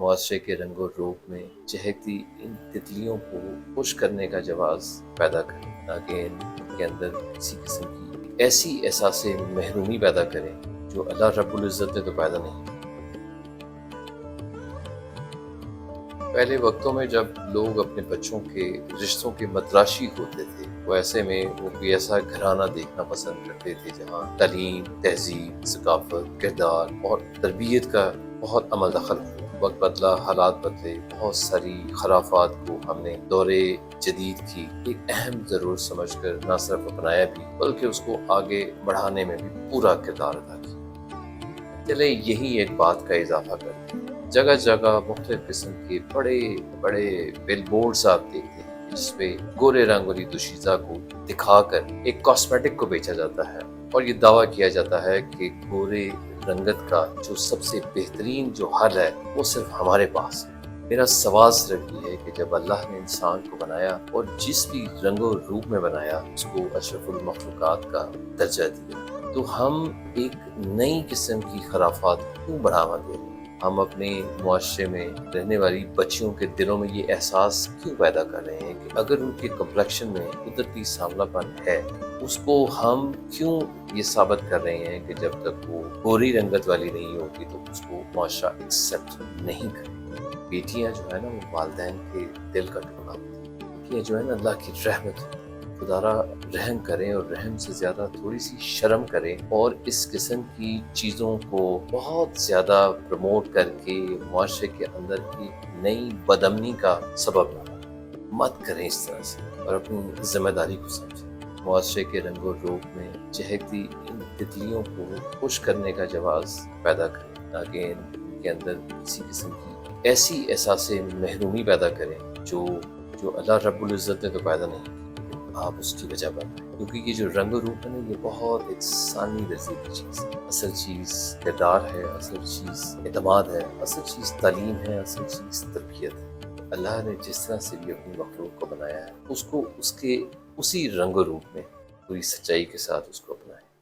معاشرے کے رنگ و روپ میں چہکتی ان تتلیوں کو خوش کرنے کا جواز پیدا کریں، تاکہ ان کے اندر کسی قسم کی ایسی احساس محرومی پیدا کریں جو اللہ رب العزت نے تو پیدا نہیں۔ پہلے وقتوں میں جب لوگ اپنے بچوں کے رشتوں کے متلاشی ہوتے تھے، وہ ایسے میں وہ کوئی ایسا گھرانہ دیکھنا پسند کرتے تھے جہاں تعلیم، تہذیب، ثقافت، کردار اور تربیت کا بہت عمل دخل ہو۔ وقت بدلا، حالات بدلے، بہت ساری خرافات کو ہم نے دور جدید کی ایک اہم ضرورت سمجھ کر نہ صرف اپنایا بھی بلکہ اس کو آگے بڑھانے میں بھی پورا کردار ادا کیا۔ چلے یہی ایک بات کا اضافہ کرتے ہیں، جگہ جگہ مختلف قسم کے بڑے بڑے بل بورڈز آپ دیکھتے ہیں جس پہ گورے رنگ والی دوشیزہ کو دکھا کر ایک کاسمیٹک کو بیچا جاتا ہے، اور یہ دعویٰ کیا جاتا ہے کہ گورے رنگت کا جو سب سے بہترین جو حل ہے وہ صرف ہمارے پاس ہے۔ میرا سوال صرف یہ ہے کہ جب اللہ نے انسان کو بنایا اور جس بھی رنگ و روپ میں بنایا اس کو اشرف المخلوقات کا درجہ دیا، تو ہم ایک نئی قسم کی خرافات کیوں بڑھاوا دے رہے ہیں؟ ہم اپنے معاشرے میں رہنے والی بچیوں کے دلوں میں یہ احساس کیوں پیدا کر رہے ہیں کہ اگر ان کے کمپلیکشن میں قدرتی سانولا پن ہے، اس کو ہم کیوں یہ ثابت کر رہے ہیں کہ جب تک وہ گوری رنگت والی نہیں ہوگی تو اس کو معاشرہ ایکسیپٹ نہیں کرے۔ بیٹیاں جو ہے نا وہ والدین کے دل کا ٹکڑا ہوتی ہیں، بیٹیاں جو ہے نا اللہ کی رحمت ہوتی ہیں۔ خدا را رحم کریں اور رحم سے زیادہ تھوڑی سی شرم کریں، اور اس قسم کی چیزوں کو بہت زیادہ پروموٹ کر کے معاشرے کے اندر کی نئی بدامنی کا سبب نہ مت کریں اس طرح سے، اور اپنی ذمہ داری کو سمجھیں۔ معاشرے کے رنگ و روپ میں چہکتی ان تتلیوں کو خوش کرنے کا جواز پیدا کریں، تاکہ ان کے اندر کسی قسم کی ایسی احساس محرومی پیدا کریں جو اللہ رب العزت نے تو پیدا نہیں کی، آپ اس کی وجہ بن رہے ہیں۔ کیونکہ یہ جو رنگ و روپ ہے نا یہ بہت ایک ثانی درجے کی چیز ہے۔ اصل چیز کردار ہے، اصل چیز اعتماد ہے، اصل چیز تعلیم ہے، اصل چیز تربیت ہے۔ اللہ نے جس طرح سے بھی اپنی مخلوق کو بنایا ہے اس کو اس کے اسی رنگ و روپ میں پوری سچائی کے ساتھ اس کو